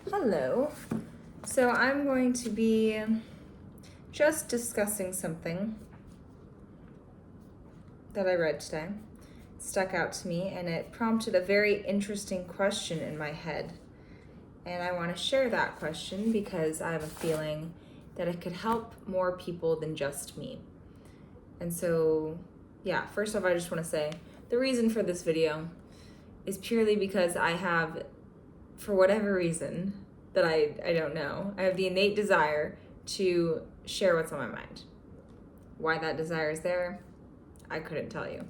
Hello. So I'm going to be just discussing something that I read today. It stuck out to me and it prompted a very interesting question in my head. And I want to share that question because I have a feeling that it could help more people than just me. And so, first off, I just want to say the reason for this video is purely because I have, for whatever reason that I don't know, I have the innate desire to share what's on my mind. Why that desire is there, I couldn't tell you.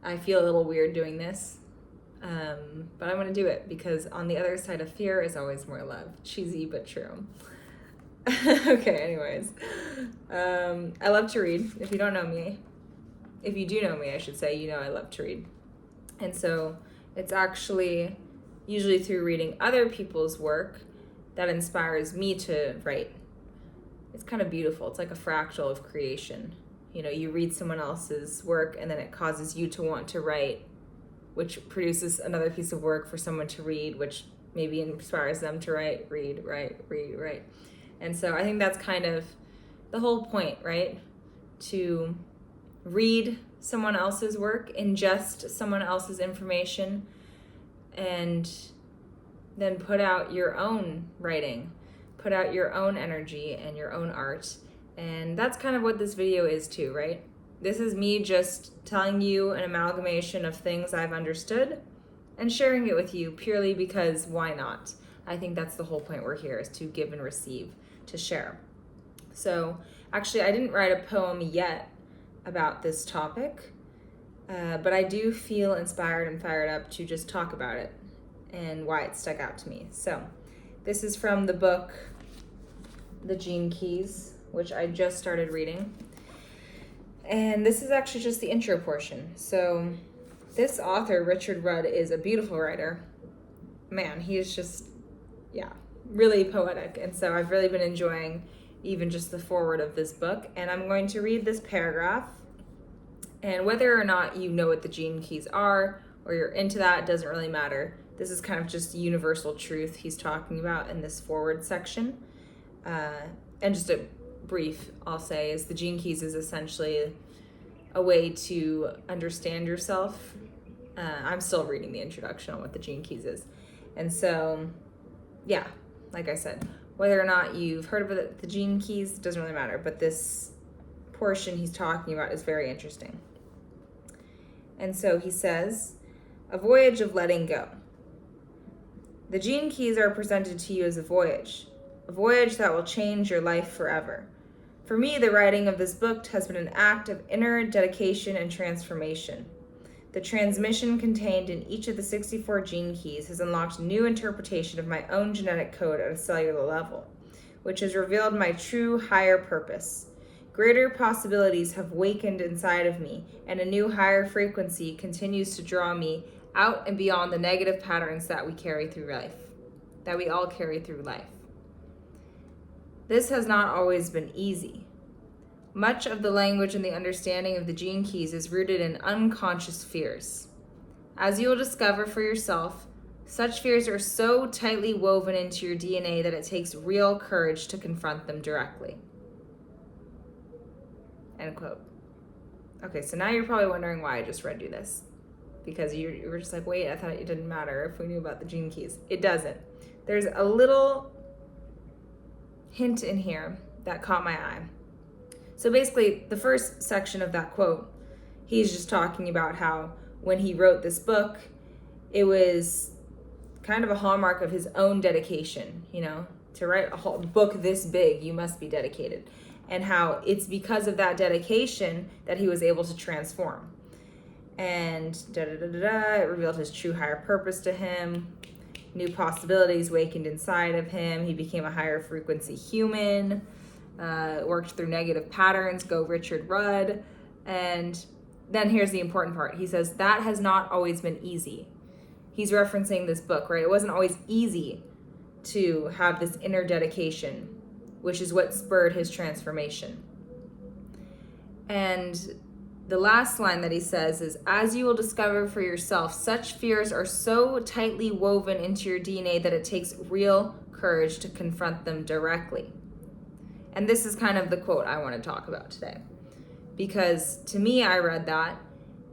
I feel a little weird doing this, but I'm going to do it because on the other side of fear is always more love. Cheesy but true. Okay, anyways. I love to read. If you don't know me, if you do know me, I should say, you know I love to read. And so it's actually usually through reading other people's work that inspires me to write. It's kind of beautiful. It's like a fractal of creation. You know, you read someone else's work and then it causes you to want to write, which produces another piece of work for someone to read, which maybe inspires them to read. And so I think that's kind of the whole point, right? To read someone else's work, ingest someone else's information, and then put out your own writing, put out your own energy and your own art. And that's kind of what this video is too, right? This is me just telling you an amalgamation of things I've understood and sharing it with you purely because why not? I think that's the whole point we're here, is to give and receive, to share. So actually, I didn't write a poem yet about this topic, but I do feel inspired and fired up to just talk about it and why it stuck out to me. So this is from the book, The Gene Keys, which I just started reading. And this is actually just the intro portion. So this author, Richard Rudd, is a beautiful writer. Man, he is just, really poetic. And so I've really been enjoying even just the foreword of this book. And I'm going to read this paragraph. And whether or not you know what the gene keys are or you're into that, doesn't really matter. This is kind of just universal truth he's talking about in this forward section. And just a brief, I'll say, is the gene keys is essentially a way to understand yourself. I'm still reading the introduction on what the gene keys is. And so, like I said, whether or not you've heard of the gene keys, doesn't really matter. But this portion he's talking about is very interesting. And so he says, a voyage of letting go. The gene keys are presented to you as a voyage that will change your life forever. For me, the writing of this book has been an act of inner dedication and transformation. The transmission contained in each of the 64 gene keys has unlocked new interpretation of my own genetic code at a cellular level, which has revealed my true higher purpose. Greater possibilities have wakened inside of me, and a new higher frequency continues to draw me out and beyond the negative patterns that we carry through life, that we all carry through life. This has not always been easy. Much of the language and the understanding of the gene keys is rooted in unconscious fears. As you will discover for yourself, such fears are so tightly woven into your DNA that it takes real courage to confront them directly. End quote. Okay, so now you're probably wondering why I just read you this. Because you were just like, wait, I thought it didn't matter if we knew about the gene keys. It doesn't. There's a little hint in here that caught my eye. So basically, the first section of that quote, he's just talking about how when he wrote this book, it was kind of a hallmark of his own dedication, to write a whole book this big, you must be dedicated. And how it's because of that dedication that he was able to transform. And it revealed his true higher purpose to him. New possibilities wakened inside of him. He became a higher frequency human. Worked through negative patterns. Go Richard Rudd. And then here's the important part. He says, that has not always been easy. He's referencing this book, right? It wasn't always easy to have this inner dedication, which is what spurred his transformation. And the last line that he says is, as you will discover for yourself, such fears are so tightly woven into your DNA that it takes real courage to confront them directly. And this is kind of the quote I want to talk about today. Because to me, I read that,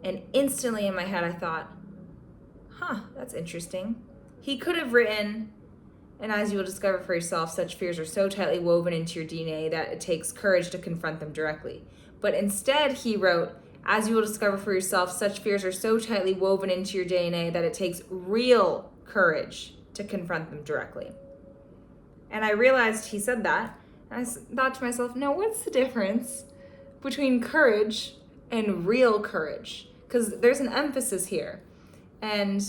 and instantly in my head I thought, that's interesting. He could have written, and as you will discover for yourself, such fears are so tightly woven into your DNA that it takes courage to confront them directly. But instead he wrote, as you will discover for yourself, such fears are so tightly woven into your DNA that it takes real courage to confront them directly. And I realized he said that, and I thought to myself, no, what's the difference between courage and real courage? Because there's an emphasis here. And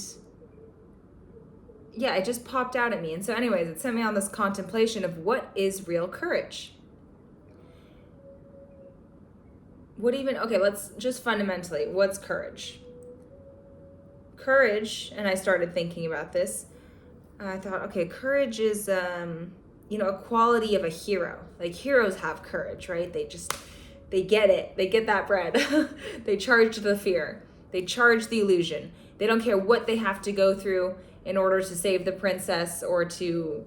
yeah, it just popped out at me. And so anyways, it sent me on this contemplation of what is real courage? Let's just fundamentally, what's courage? Courage, and I started thinking about this, I thought, okay, courage is, a quality of a hero. Like heroes have courage, right? They get it. They get that bread. They charge the fear. They charge the illusion. They don't care what they have to go through in order to save the princess or to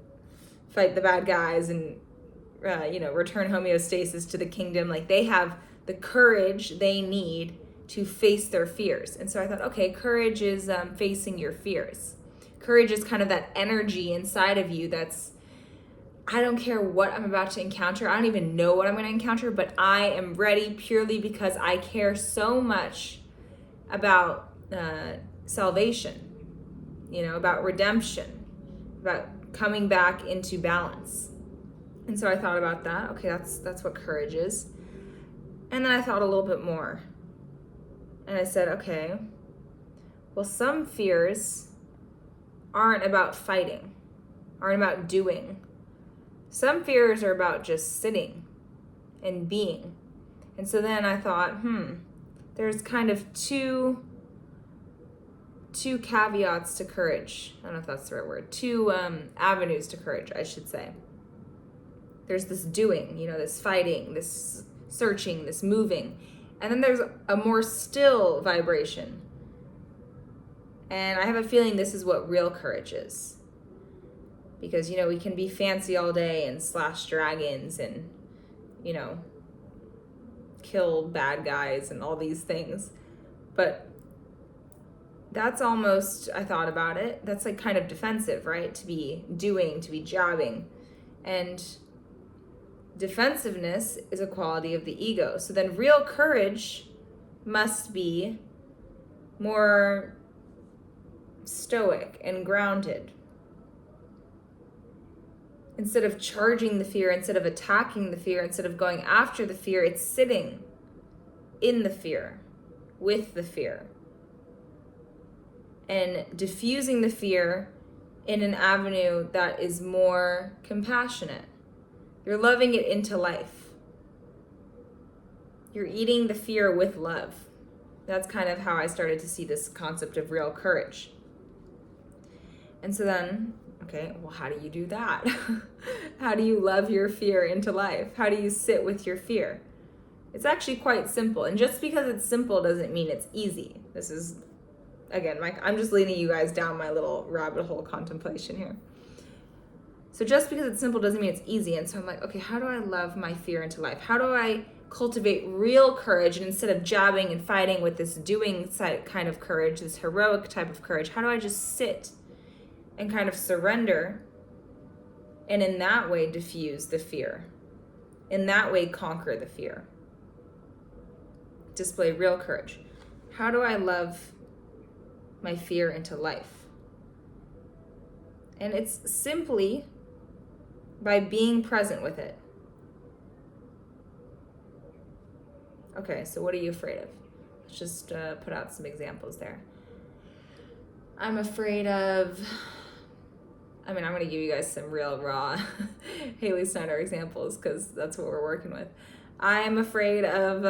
fight the bad guys and, return homeostasis to the kingdom. Like they have the courage they need to face their fears. And so I thought, okay, courage is facing your fears. Courage is kind of that energy inside of you that's, I don't care what I'm about to encounter. I don't even know what I'm going to encounter, but I am ready purely because I care so much about salvation, about redemption, about coming back into balance. And so I thought about that. Okay, that's what courage is. And then I thought a little bit more. And I said, okay, well, some fears aren't about fighting, aren't about doing. Some fears are about just sitting and being. And so then I thought, there's kind of two caveats to courage. I don't know if that's the right word. Two avenues to courage, I should say. There's this doing, this fighting, this searching, this moving. And then there's a more still vibration. And I have a feeling this is what real courage is. Because, we can be fancy all day and slash dragons and, kill bad guys and all these things. But that's almost, I thought about it, that's like kind of defensive, right? To be doing, to be jobbing. And defensiveness is a quality of the ego. So then real courage must be more stoic and grounded. Instead of charging the fear, instead of attacking the fear, instead of going after the fear, it's sitting in the fear, with the fear, and diffusing the fear in an avenue that is more compassionate. You're loving it into life. You're eating the fear with love. That's kind of how I started to see this concept of real courage. And so then, okay, well, how do you do that? How do you love your fear into life? How do you sit with your fear? It's actually quite simple. And just because it's simple doesn't mean it's easy. This is, again, I'm just leading you guys down my little rabbit hole contemplation here. So just because it's simple doesn't mean it's easy. And so I'm like, okay, how do I love my fear into life? How do I cultivate real courage? And instead of jabbing and fighting with this doing kind of courage, this heroic type of courage, how do I just sit and kind of surrender and in that way diffuse the fear? In that way conquer the fear. Display real courage. How do I love my fear into life? And it's simply by being present with it. Okay, so what are you afraid of? Let's just put out some examples there. I'm afraid of, I'm going to give you guys some real raw Haley Snyder examples because that's what we're working with. I'm afraid of,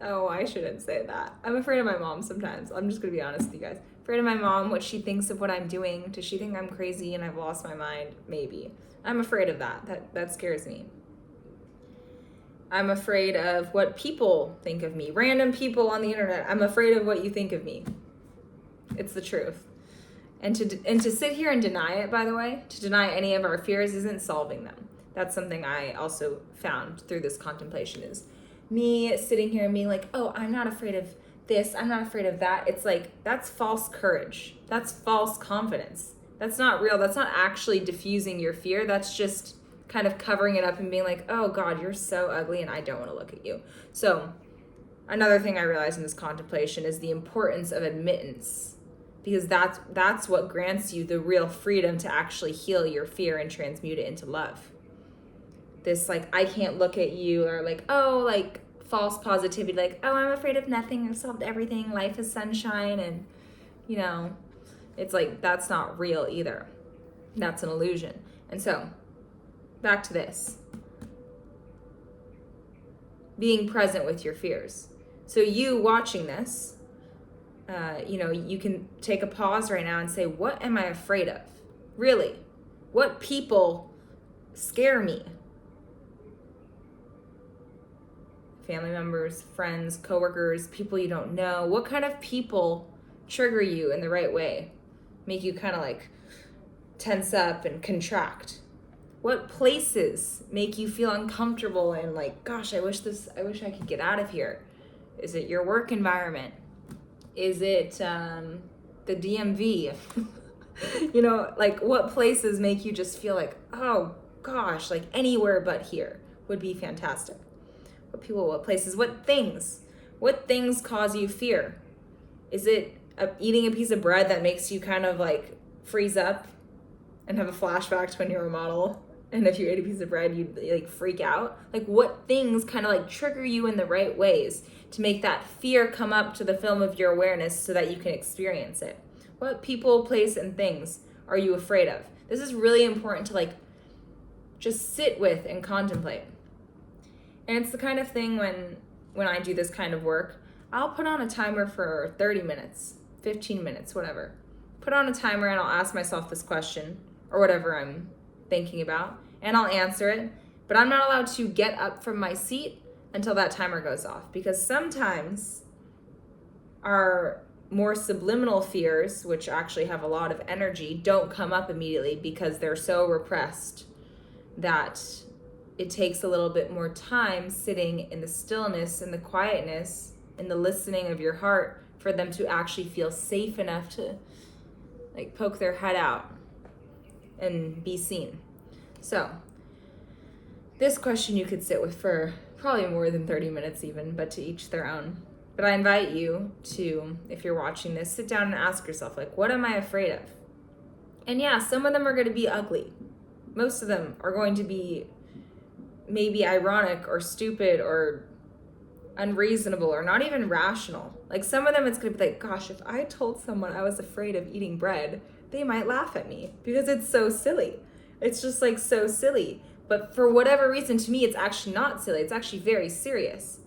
I shouldn't say that. I'm afraid of my mom sometimes. I'm just going to be honest with you guys. Afraid of my mom, what she thinks of what I'm doing. Does she think I'm crazy and I've lost my mind? Maybe. I'm afraid of that. That scares me. I'm afraid of what people think of me. Random people on the internet. I'm afraid of what you think of me. It's the truth. And to sit here and deny it, by the way, to deny any of our fears isn't solving them. That's something I also found through this contemplation, is me sitting here and being like, oh, I'm not afraid of this, I'm not afraid of that. It's like, that's false courage. That's false confidence. That's not real. That's not actually diffusing your fear. That's just kind of covering it up and being like, oh God, you're so ugly and I don't want to look at you. So another thing I realized in this contemplation is the importance of admittance, because that's what grants you the real freedom to actually heal your fear and transmute it into love. This like, I can't look at you, or like, oh, like false positivity, like, oh, I'm afraid of nothing, I've solved everything, life is sunshine, and you know, it's like, that's not real either. That's an illusion. And so back to this, being present with your fears. So you watching this, you can take a pause right now and say, what am I afraid of? Really? What people scare me? Family members, friends, coworkers, people you don't know. What kind of people trigger you in the right way? Make you kind of like tense up and contract? What places make you feel uncomfortable and like, gosh, I wish I could get out of here? Is it your work environment? Is it the DMV? Like what places make you just feel like, oh gosh, like anywhere but here would be fantastic? What people, what places, what things cause you fear? Is it eating a piece of bread that makes you kind of like freeze up and have a flashback to when you were a model? And if you ate a piece of bread, you'd like freak out. Like what things kind of like trigger you in the right ways to make that fear come up to the film of your awareness so that you can experience it? What people, place, and things are you afraid of? This is really important to like just sit with and contemplate. And it's the kind of thing when I do this kind of work, I'll put on a timer for 30 minutes, 15 minutes, whatever. Put on a timer and I'll ask myself this question or whatever I'm thinking about, and I'll answer it. But I'm not allowed to get up from my seat until that timer goes off, because sometimes our more subliminal fears, which actually have a lot of energy, don't come up immediately because they're so repressed that it takes a little bit more time sitting in the stillness and the quietness and the listening of your heart for them to actually feel safe enough to like poke their head out and be seen. So this question you could sit with for probably more than 30 minutes even, but to each their own. But I invite you to, if you're watching this, sit down and ask yourself, like, what am I afraid of? And yeah, some of them are going to be ugly. Most of them are going to be maybe ironic or stupid or unreasonable or not even rational. Like some of them it's going to be like, gosh, if I told someone I was afraid of eating bread, they might laugh at me because it's so silly. It's just like so silly. But for whatever reason, to me, it's actually not silly. It's actually very serious.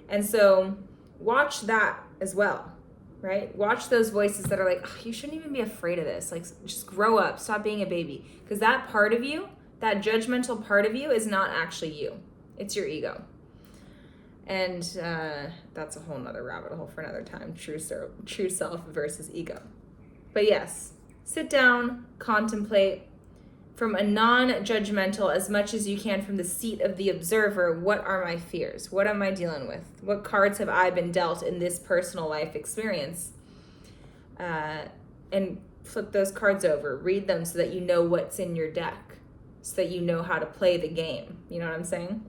And so watch that as well, right? Watch those voices that are like, oh, you shouldn't even be afraid of this. Like, just grow up, stop being a baby. Because that part of you, that judgmental part of you, is not actually you. It's your ego. And that's a whole nother rabbit hole for another time, true self versus ego. But yes, sit down, contemplate from a non-judgmental, as much as you can from the seat of the observer, what are my fears? What am I dealing with? What cards have I been dealt in this personal life experience? And flip those cards over, read them so that you know what's in your deck, so that you know how to play the game. You know what I'm saying?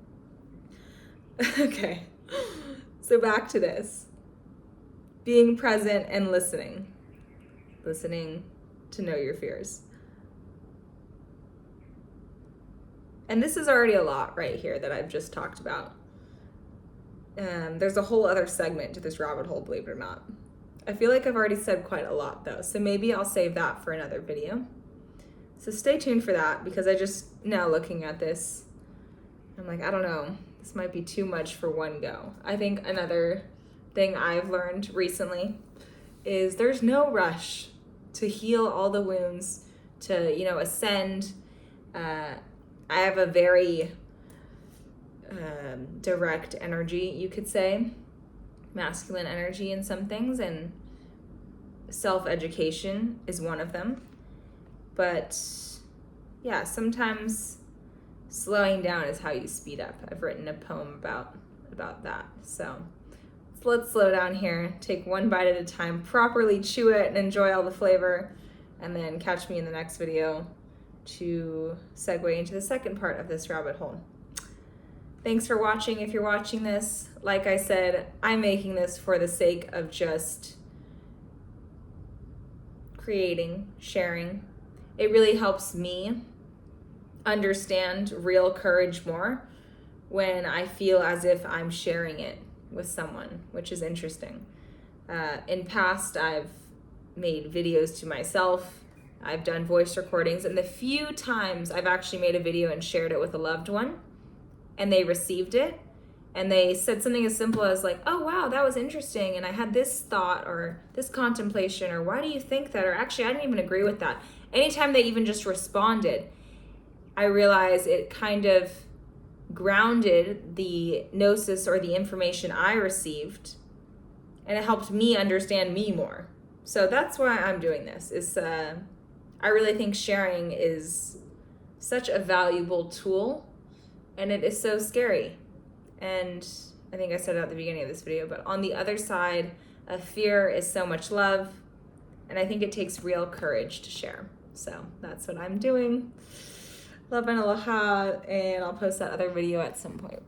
Okay, so back to this. Being present and listening. Listening to know your fears. And this is already a lot right here that I've just talked about. There's a whole other segment to this rabbit hole, believe it or not. I feel like I've already said quite a lot though, so maybe I'll save that for another video. So stay tuned for that, because I just, now looking at this, I'm like, I don't know, this might be too much for one go. I think another thing I've learned recently is there's no rush to heal all the wounds, to, ascend. I have a very direct energy, you could say, masculine energy in some things, and self-education is one of them. But yeah, sometimes slowing down is how you speed up. I've written a poem about that. So let's slow down here, take one bite at a time, properly chew it and enjoy all the flavor, and then catch me in the next video to segue into the second part of this rabbit hole. Thanks for watching. If you're watching this, like I said, I'm making this for the sake of just creating, sharing. It really helps me understand real courage more when I feel as if I'm sharing it with someone, which is interesting. In past, I've made videos to myself. I've done voice recordings, and the few times I've actually made a video and shared it with a loved one, and they received it, and they said something as simple as like, oh wow, that was interesting, and I had this thought or this contemplation, or why do you think that, or actually I didn't even agree with that. Anytime they even just responded, I realized it kind of grounded the gnosis or the information I received, and it helped me understand me more. So that's why I'm doing this. I really think sharing is such a valuable tool, and it is so scary. And I think I said it at the beginning of this video, but on the other side of fear is so much love, and I think it takes real courage to share. So that's what I'm doing. Love and aloha, and I'll post that other video at some point.